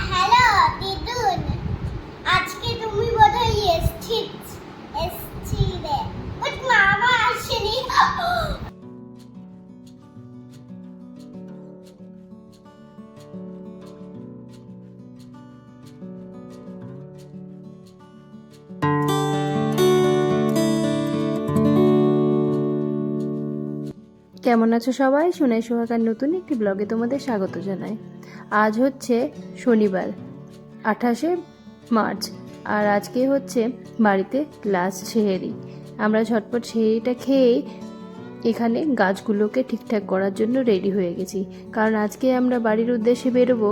Hello দিদুন, আজকে তুমি বোধহয় এসছিলে, বাট মামা আসেনি। কেমন আছো সবাই? সোনাই সোহাগার নতুন একটি ব্লগে তোমাদের স্বাগত জানাই। আজ হচ্ছে শনিবার 28শে মার্চ, আর আজকে হচ্ছে বাড়িতে লাস্ট সেহেরি। আমরা ঝটপট সেহেরিটা খেয়েই এখানে গাছগুলোকে ঠিকঠাক করার জন্য রেডি হয়ে গেছি, কারণ আজকে আমরা বাড়ির উদ্দেশ্যে বেরোবো।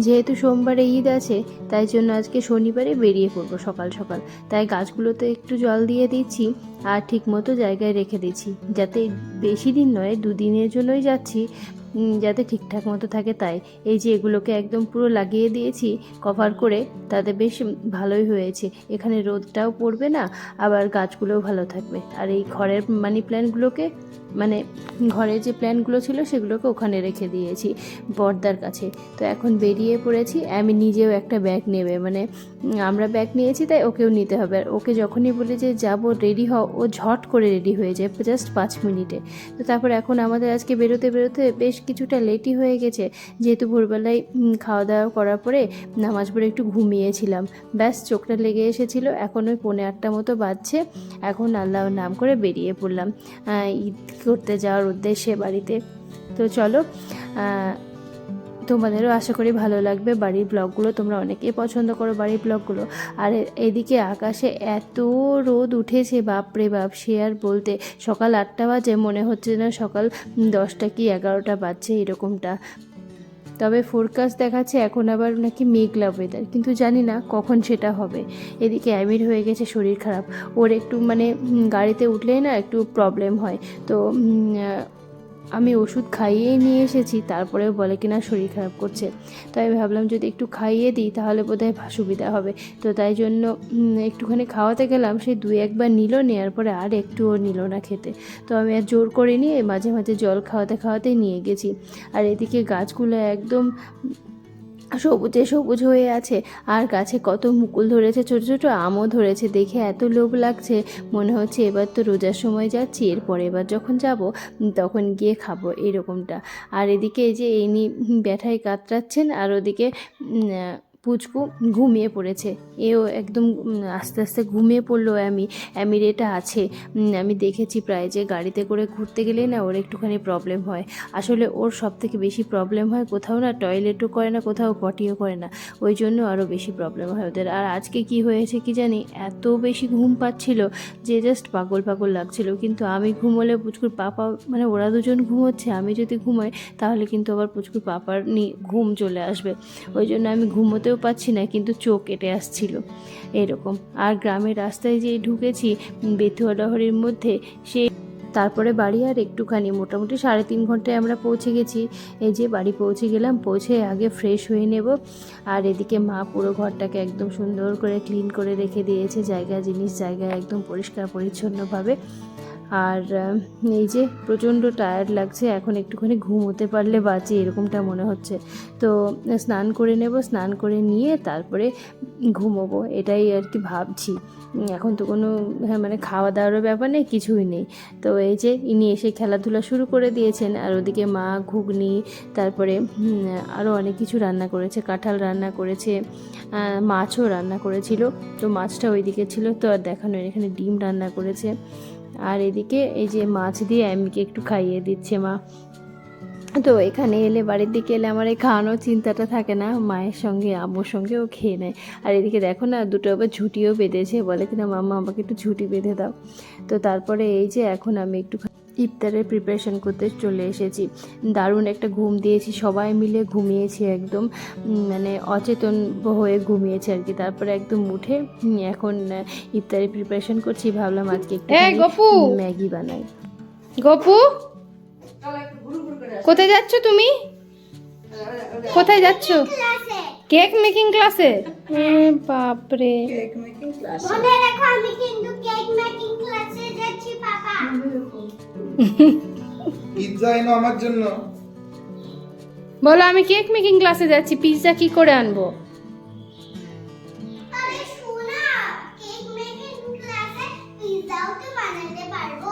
যেহেতু সোমবারে ঈদ আছে, তাই জন্য আজকে শনিবারে বেরিয়ে পড়বো সকাল সকাল। তাই গাছগুলোতে একটু জল দিয়ে দিচ্ছি আর ঠিক মতো জায়গায় রেখে দিচ্ছি, যাতে বেশি দিন নয়, 2 দিনের জন্যই যাচ্ছি, যাতে ঠিকঠাক মতো থাকে। তাই এই যে এগুলোকে একদম পুরো লাগিয়ে দিয়েছি কভার করে, তাতে বেশ ভালোই হয়েছে। এখানে রোদটাও পড়বে না, আবার গাছগুলোও ভালো থাকবে। আর এই ঘরের মানি প্ল্যান্টগুলোকে, মানে ঘরে যে প্ল্যান্টগুলো ছিল সেগুলোকে ওখানে রেখে দিয়েছি পর্দার কাছে। তো এখন বেরিয়ে পড়েছি। আমি নিজেও একটা ব্যাগ নেবে, মানে আমরা ব্যাগ নিয়েছি তাই ওকেও নিতে হবে। আর ওকে যখনই বলি যে যাবো রেডি হও, ও ঝট করে রেডি হয়ে যায় জাস্ট 5 মিনিটে। তো তারপর এখন আমাদের আজকে বেরোতে বেরোতে বেশ কিছুটা লেটই হয়ে গেছে, যেহেতু ভোরবেলায় খাওয়া দাওয়া করার পরে নামাজ পড়ে একটু ঘুমিয়েছিলাম। ব্যাস চোখটা লেগে এসেছিলো। এখন ওই 7:45 মতো বাজছে। এখন আল্লাহর নাম করে বেরিয়ে পড়লাম ঈদ করতে যাওয়ার উদ্দেশ্যে বাড়িতে। তো চলো, তোমাদেরও আশা করি ভালো লাগবে বাড়ির ব্লগগুলো। তোমরা অনেকেই পছন্দ করো বাড়ির ব্লগগুলো। আর এদিকে আকাশে এত রোদ উঠেছে, বাপরে বাপ, সে আর বলতে। সকাল 8টা বাজে, মনে হচ্ছে না সকাল 10টা কি 11টা বাজছে এরকমটা। তবে ফোরকাস্ট দেখাচ্ছে এখন আবার নাকি মেঘলা ওয়েদার, কিন্তু জানি না কখন সেটা হবে। এদিকে অ্যামির হয়ে গেছে শরীর খারাপ। ওর একটু মানে গাড়িতে উঠলেই না একটু প্রবলেম হয়। তো আমি ওষুধ খাইয়েই নিয়ে এসেছি, তারপরেও বলে কিনা শরীর খারাপ করছে। তো আমি ভাবলাম যদি একটু খাইয়ে দিই তাহলে বোধহয় সুবিধা হবে। তো তাই জন্য একটুখানি খাওয়াতে গেলাম, সে 2-1বার নিল, নেওয়ার পরে আর একটুও নিল না খেতে। তো আমি আর জোর করে নিয়ে মাঝে মাঝে জল খাওয়াতে খাওয়াতে নিয়ে গেছি। আর এদিকে গাছগুলো একদম সবুজে সবুজ হয়ে আছে। আর গাছে কত মুকুল ধরেছে, ছোট ছোট আমও ধরেছে। দেখে এত লোভ লাগছে, মনে হচ্ছে এবার তো রোজার সময় যাচ্ছি, এরপরে এবার যখন যাব তখন গিয়ে খাবো এরকমটা। আর এদিকে এই যে এই নিয়ে ব্যাঠায় কাতরাচ্ছেন, আর ওদিকে পুচকু ঘুমিয়ে পড়েছে। এও একদম আস্তে আস্তে ঘুমিয়ে পড়লো। অ্যামির এটা আছে, আমি দেখেছি প্রায়, যে গাড়িতে করে ঘুরতে গেলেই না ওর একটুখানি প্রবলেম হয়। আসলে ওর সব থেকে বেশি প্রবলেম হয়, কোথাও না টয়লেটও করে না, কোথাও পটিও করে না, ওই জন্য আরও বেশি প্রবলেম হয় ওদের। আর আজকে কি হয়েছে কি জানি, এত বেশি ঘুম পাচ্ছিল যে জাস্ট পাগল পাগল লাগছিল। কিন্তু আমি ঘুমোলে পুচকুর পাপা, মানে ওরা দুজন ঘুমোচ্ছে, আমি যদি ঘুমোই তাহলে কিন্তু আবার পুচকুর পাপার ঘুম চলে আসবে। ওই জন্য আমি ঘুমোতেও পাচ্ছি না, কিন্তু চোখ কেটে আসছিল এরকম। আর গ্রামের রাস্তায় যে ঢুকেছি বেতুয়া ডহরির মধ্যে, সেই তারপরে বাড়ি আর একটুখানি, মোটামুটি 3.5 ঘন্টায় আমরা পৌঁছে গেছি। এই যে বাড়ি পৌঁছে গেলাম, পৌঁছে আগে ফ্রেশ হয়ে নেব। আর এদিকে মা পুরো ঘরটাকে একদম সুন্দর করে ক্লিন করে রেখে দিয়েছে, জায়গায় একদম পরিষ্কার পরিচ্ছন্নভাবে। আর এই যে প্রচণ্ড টায়ার্ড লাগছে, এখন একটুখানি ঘুমোতে পারলে বাঁচি এরকমটা মনে হচ্ছে। তো স্নান করে নেব, স্নান করে নিয়ে তারপরে ঘুমোবো, এটাই আর কি ভাবছি। এখন তো কোনো মানে খাওয়া দাওয়ারও ব্যাপার নেই, কিছুই নেই। তো এই যে ইনি এসে খেলাধুলা শুরু করে দিয়েছেন। আর ওদিকে মা ঘুগনি, তারপরে আরও অনেক কিছু রান্না করেছে, কাঁঠাল রান্না করেছে, মাছও রান্না করেছিল। তো মাছটা ওইদিকে ছিল, তো আর দেখানো, এখানে ডিম রান্না করেছে। আর এদিকে এই যে মাছ দিয়ে আমিকে একটু খাইয়ে দিচ্ছে মা। তো এখানে এলে, বাড়ির দিকে এলে আমার এই খাওয়ানোর চিন্তাটা থাকে না, মায়ের সঙ্গে আম্মুর সঙ্গেও খেয়ে নেয়। আর এদিকে দেখো না, দুটো আবার ঝুঁটিও বেঁধেছে, বলে কিনা মাম্মা আমাকে একটু ঝুঁটি বেঁধে দাও। তো তারপরে এই যে এখন আমি একটু ইফতারের প্রিপারেশন করতে চলে এসেছি। দারুণ একটা ঘুম দিয়েছি, সবাই মিলে ঘুমিয়েছি একদম, মানে অচেতন হয়ে ঘুমিয়েছি আর কি। তারপরে একদম উঠে এখন ইফতারের প্রিপারেশন করছি। ভাবলাম আজকে একটু ম্যাগি বানাই। গপু, কোথায় যাচ্ছ তুমি? কোথায় যাচ্ছ? কেক মেকিং ক্লাসে? বাপরে, মনে রাখো আমি কিন্তু কেক মেকিং ক্লাসে যাচ্ছি পাপা। পিৎজা এনো আমার জন্য। বলো আমি কেক মেকিং ক্লাসে যাচ্ছি, পিৎজা কি করে আনবো? আরে শোনা, কেক মেকিং ক্লাসে পিৎজাও তো বানাতে পারবো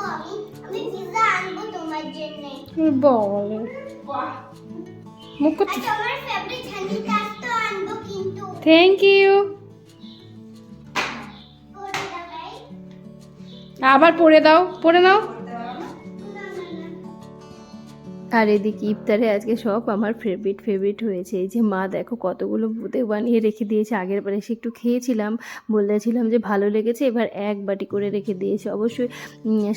আমি পিৎজা আনবো তোমার জন্য। বলে মুখ আর তোমার ফেভারিট হানি টাস্ট তো আনবো কিন্তু। Thank you. করে দাও ভাই। আবার পড়ে দাও, পড়ে নাও। আর এদিকে ইফতারে আজকে সব আমার ফেভারিট হয়েছে। এই যে মা দেখো কতগুলো বোঁদে বানিয়ে রেখে দিয়েছে। আগের বারে এসে একটু খেয়েছিলাম, বলেছিলাম যে ভালো লেগেছে, এবার এক বাটি করে রেখে দিয়েছে। অবশ্যই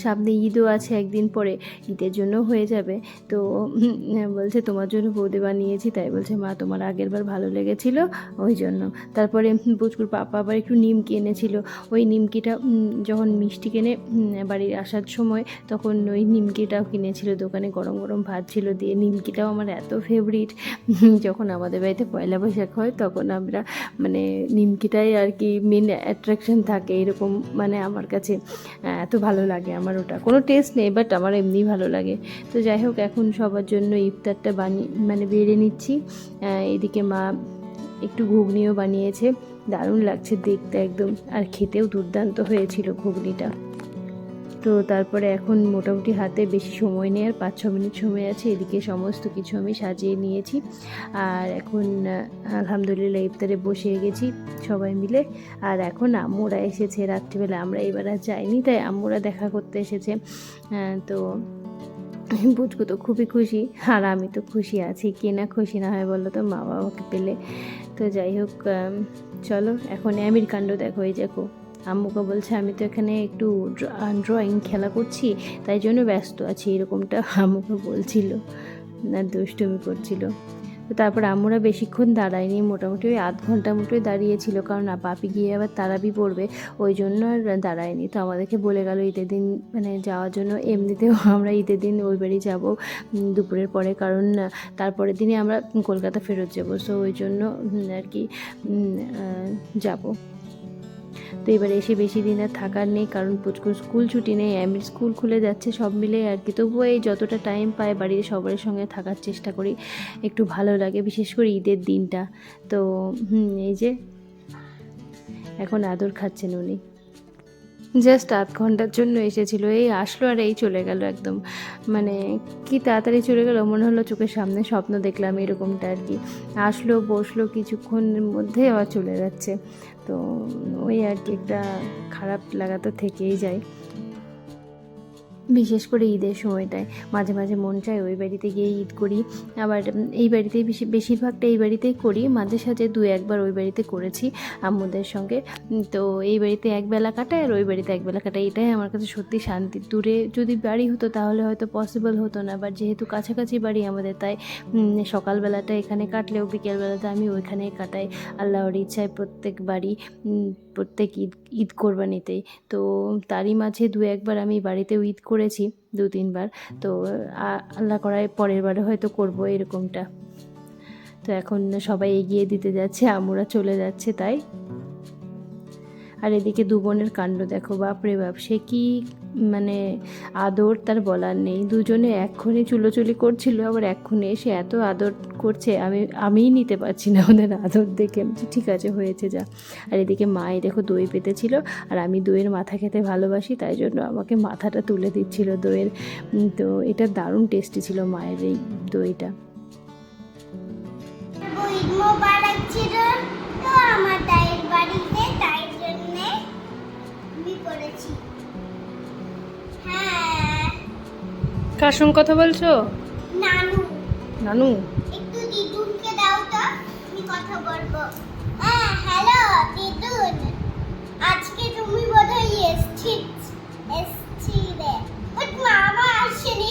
সামনে ঈদও আছে একদিন পরে, ঈদের জন্য হয়ে যাবে। তো বলছে তোমার জন্য বোঁদে বানিয়েছি, তাই বলছে মা তোমার আগের বার ভালো লেগেছিল ওই জন্য। তারপরে পুচকুর পাপা আবার একটু নিমকি এনেছিল। ওই নিমকিটা যখন মিষ্টি কিনে বাড়ির আসার সময় তখন ওই নিমকিটাও কিনেছিল দোকানে, গরম গরম ভাত ছিল দিয়ে। নিমকিটাও আমার এত ফেভারিট, যখন আমাদের বাড়িতে পয়লা বৈশাখ হয় তখন আমরা মানে নিমকিটাই আর কি মেন অ্যাট্রাকশন থাকে এরকম, মানে আমার কাছে এত ভালো লাগে আমার। ওটা কোনো টেস্ট নেই, বাট আমার এমনি ভালো লাগে। তো যাই হোক, এখন সবার জন্য ইফতারটা মানে বেড়ে নিচ্ছি। এদিকে মা একটু ঘুগনিও বানিয়েছে, দারুণ লাগছে দেখতে একদম, আর খেতেও দুর্দান্ত হয়েছিল ঘুগনিটা। তো তারপরে এখন মোটামুটি হাতে বেশি সময় নেই, আর 5-6 মিনিট সময় আছে। এদিকে সমস্ত কিছু আমি সাজিয়ে নিয়েছি, আর এখন আলহামদুলিল্লাহ ইফতারে বসে গেছি সবাই মিলে। আর এখন আম্মুরা এসেছে রাত্রিবেলা, আমরা এবার আর যাইনি, তাই আম্মুরা দেখা করতে এসেছে। তো বুঝবো তো খুবই খুশি, আর আমি তো খুশি আছি, কে না খুশি না হয় বলো তো মা বাবাকে পেলে। তো যাই হোক, চলো এখন আমির কাণ্ড দেখো। এই দেখো আম্মুকে বলছে আমি তো এখানে একটু ড্রয়িং খেলা করছি, তাই জন্য ব্যস্ত আছি, এরকমটা আম্মুকে বলছিল, না দুষ্টুমি করছিল। তো তারপর আম্মুরা বেশিক্ষণ দাঁড়ায়নি, মোটামুটি ওই আধ ঘন্টা মতোই দাঁড়িয়েছিল, কারণ বাপি গিয়ে আবার তারাবি পড়বে, ওই জন্য আর দাঁড়ায়নি। তো আমাদেরকে বলে গেল ঈদের দিন মানে যাওয়ার জন্য। এমনিতেও আমরা ঈদের দিন ওই বাড়ি যাবো দুপুরের পরে, কারণ তারপরের দিনে আমরা কলকাতা ফেরত যাবো, সো ওই জন্য আর কি যাবো। তো এবারে এসে বেশি দিন আর থাকার নেই, কারণ পুচকুর স্কুল ছুটি নেই, আমির স্কুল খুলে যাচ্ছে, সব মিলে আর কি। তবুও এই যতটা টাইম পাই বাড়ির সবার সঙ্গে থাকার চেষ্টা করি, একটু ভালো লাগে, বিশেষ করে ঈদের দিনটা। তো এই যে এখন আদর খাচ্ছেন উনি, জাস্ট আধ ঘন্টার জন্য এসেছিল, এই আসলো আর এই চলে গেল একদম, মানে কি তাড়াতাড়ি চলে গেল, মনে হলো চোখের সামনে স্বপ্ন দেখলাম এরকমটা আর কি। আসলো, বসলো, কিছুক্ষণের মধ্যে আবার চলে যাচ্ছে। তো ওই আর কি একটা খারাপ লাগা তো থেকেই যায়, বিশেষ করে ঈদের সময়টায়। মাঝে মাঝে মন চায় ওই বাড়িতে গিয়ে ঈদ করি, আবার এই বাড়িতেই বেশিরভাগটা এই বাড়িতেই করি, মাঝে সাঝে 2-1 বার ওই বাড়িতে করেছি আম্মুদের সঙ্গে। তো এই বাড়িতে একবেলা কাটাই আর ওই বাড়িতে একবেলা কাটাই, এটাই আমার কাছে সত্যি শান্তি। দূরে যদি বাড়ি হতো তাহলে হয়তো পসিবল হতো না, বাট যেহেতু কাছাকাছি বাড়ি আমাদের, তাই সকালবেলাটা এখানে কাটলেও বিকেলবেলাটা আমি ওইখানেই কাটাই। আল্লাহর ইচ্ছায় প্রত্যেক ঈদ কোরবানিতেই। তো তারই মাঝে 2-1 বার আমি বাড়িতেও ঈদ করেছি, 2-3 বার। তো আল্লাহ করায় পরের বারে হয়তো করবো এরকমটা। তো এখন সবাই এগিয়ে দিতে যাচ্ছে, আমরা চলে যাচ্ছে তাই। আর এদিকে 2 বোনের কাণ্ড দেখো, বাপরে বাপ, সে কি মানে আদর তার বলার নেই। দুজনে এক্ষুনি চুলোচুলি করছিল, আবার এক্ষুনি এসে এত আদর করছে, আমিই নিতে পারছি না ওদের আদর দেখে। ঠিক আছে, হয়েছে যা। আর এদিকে মাই দেখো দই পেতেছিল, আর আমি দইয়ের মাথা খেতে ভালোবাসি, তাই জন্য আমাকে মাথাটা তুলে দিচ্ছিল দইয়ের। তো এটা দারুণ টেস্টি ছিল মায়ের এই দইটা। ঈদ মোবারক ছিল তো আমার দায়ের বাড়িতে, তাই জন্য আমি করেছি। হ্যাঁ, কার সঙ্গে কথা বলছো? নানু, নানু। একটু দিদুনকে দাও তো, আমি কথা বলবো। হ্যাঁ, হ্যালো দিদুন, আজকে তুমি বোধহয় এসছিলে, বাট মামা আসেনি।